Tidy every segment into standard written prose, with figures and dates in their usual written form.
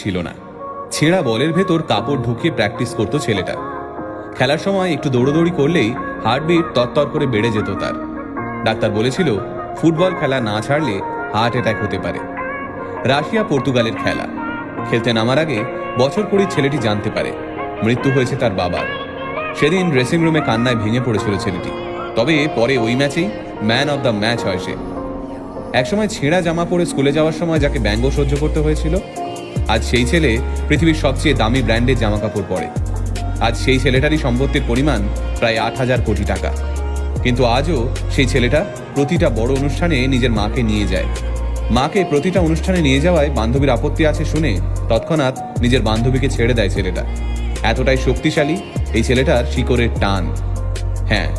ছিল না। ছেঁড়া বলের ভেতর কাপড় ঢুকিয়ে প্র্যাকটিস করত ছেলেটা। খেলার সময় একটু দৌড়দৌড়ি করলেই হার্টবিট তরতর করে বেড়ে যেত তার। ডাক্তার বলেছিল ফুটবল খেলা না ছাড়লে হার্ট অ্যাটাক হতে পারে। রাশিয়া পর্তুগালের খেলা খেলতে নামার আগে বছর কুড়ির ছেলেটি জানতে পারে মৃত্যু হয়েছে তার বাবার। সেদিন ড্রেসিং রুমে কান্নায় ভেঙে পড়েছিল ছেলেটি। তবে পরে ওই ম্যাচেই ম্যান অব দ্য ম্যাচ হয় সে। একসময় ছেঁড়া জামা পরে স্কুলে যাওয়ার সময় যাকে ব্যঙ্গ সহ্য করতে হয়েছিল, আজ সেই ছেলে পৃথিবীর সবচেয়ে দামি ব্র্যান্ডের জামা কাপড় পরে। আজ সেই ছেলেটারই সম্পত্তির পরিমাণ প্রায় 8,000 কোটি টাকা। কিন্তু আজও সেই ছেলেটা প্রতিটা বড় অনুষ্ঠানে নিজের মাকে নিয়ে যায়। মাকে প্রতিটা অনুষ্ঠানে নিয়ে যাওয়ায় বান্ধবীর আপত্তি আছে শুনে তৎক্ষণাৎ নিজের বান্ধবীকে ছেড়ে দেয় ছেলেটা। এতটাই শক্তিশালী এই ছেলেটার শিকড়ের টান। হ্যাঁ,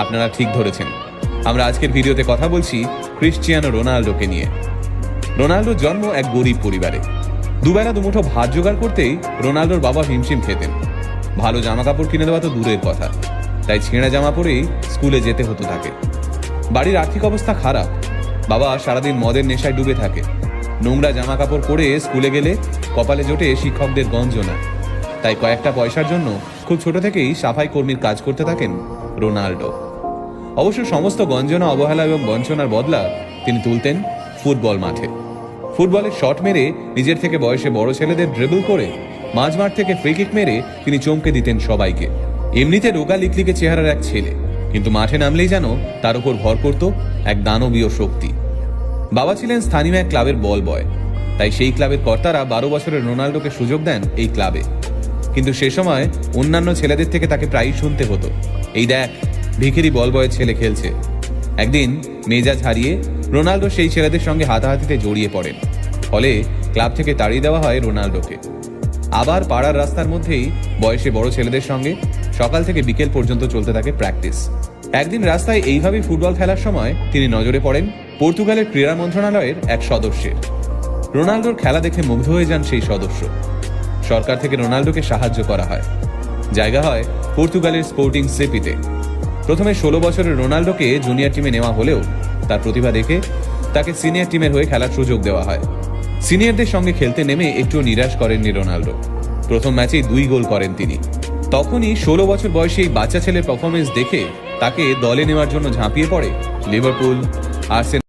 আপনারা ঠিক ধরেছেন, আমরা আজকের ভিডিওতে কথা বলছি ক্রিশ্চিয়ানো রোনাল্ডোকে নিয়ে। রোনাল্ডোর জন্ম এক গরিব পরিবারে। দুবেলা দুমুঠো ভাত জোগাড় করতেই রোনাল্ডোর বাবা হিমশিম খেতেন। ভালো জামা কাপড় কিনে দেওয়া তো দূরের কথা, তাই ছেঁড়া জামা পরেই স্কুলে যেতে হতো তাকে। বাড়ির আর্থিক অবস্থা খারাপ। বাবা সারাদিন মদের নেশায় ডুবে থাকে। নোংরা জামা কাপড় পরে স্কুলে গেলে কপালে জোটে শিক্ষকদের গঞ্জনা। তাই কয়েকটা পয়সার জন্য খুব ছোট থেকেই সাফাই কর্মীর কাজ করতে থাকেন রোনাল্ডো। অবশ্য সমস্ত গঞ্জনা, অবহেলা এবং বঞ্চনার বদলা তিনি তুলতেন ফুটবল মাঠে। ফুটবলের শট মেরে নিজের থেকে বয়সে বড় ছেলেদের ড্রিবল করে মাঝমাঠ থেকে ফ্রি কিক মেরে তিনি চমকে দিতেন সবাইকে। এমনিতে রোগা লিকলিকে চেহারার এক ছেলে, কিন্তু মাঠে নামলেই যেন তার উপর ভর করত এক দানবীয় শক্তি। বাবা ছিলেন স্থানীয় এক ক্লাবের বল বয়, তাই সেই ক্লাবের কর্তারা 12 বছরের রোনাল্ডোকে সুযোগ দেন এই ক্লাবে। কিন্তু সে সময় অন্যান্য ছেলেদের থেকে তাকে প্রায়ই শুনতে হতো, এই দেখ ভিখিরি বল বয়ের ছেলে খেলছে। একদিন মেজাজ হারিয়ে রোনাল্ডো সেই ছেলেদের সঙ্গে হাতাহাতিতে জড়িয়ে পড়েন। ফলে ক্লাব থেকে তাড়িয়ে দেওয়া হয় রোনাল্ডোকে। আবার পাড়ার রাস্তার মধ্যেই বয়সে বড় ছেলেদের সঙ্গে সকাল থেকে বিকেল পর্যন্ত চলতে থাকে প্র্যাকটিস। একদিন রাস্তায় এইভাবেই ফুটবল খেলার সময় তিনি নজরে পড়েন পর্তুগালের ক্রীড়া মন্ত্রণালয়ের এক সদস্যের। রোনাল্ডোর খেলা দেখে মুগ্ধ হয়ে যান সেই সদস্য। সরকার থেকে রোনাল্ডোকে সাহায্য করা হয়। জায়গা হয় পর্তুগালের স্পোর্টিং সিপিতে। প্রথমে 16 বছরের রোনাল্ডোকে জুনিয়র টিমে নেওয়া হলেও তার প্রতিভা দেখে তাকে সিনিয়র টিমের হয়ে খেলার সুযোগ দেওয়া হয়। সিনিয়রদের সঙ্গে খেলতে নেমে একটু নিরাশ করেননি রোনাল্ডো। প্রথম ম্যাচেই 2 গোল করেন তিনি। তখনই 16 বছর বয়সী এই বাচ্চা ছেলের পারফরমেন্স দেখে তাকে দলে নেওয়ার জন্য ঝাঁপিয়ে পড়ে লিভারপুল, আর্সেনাল।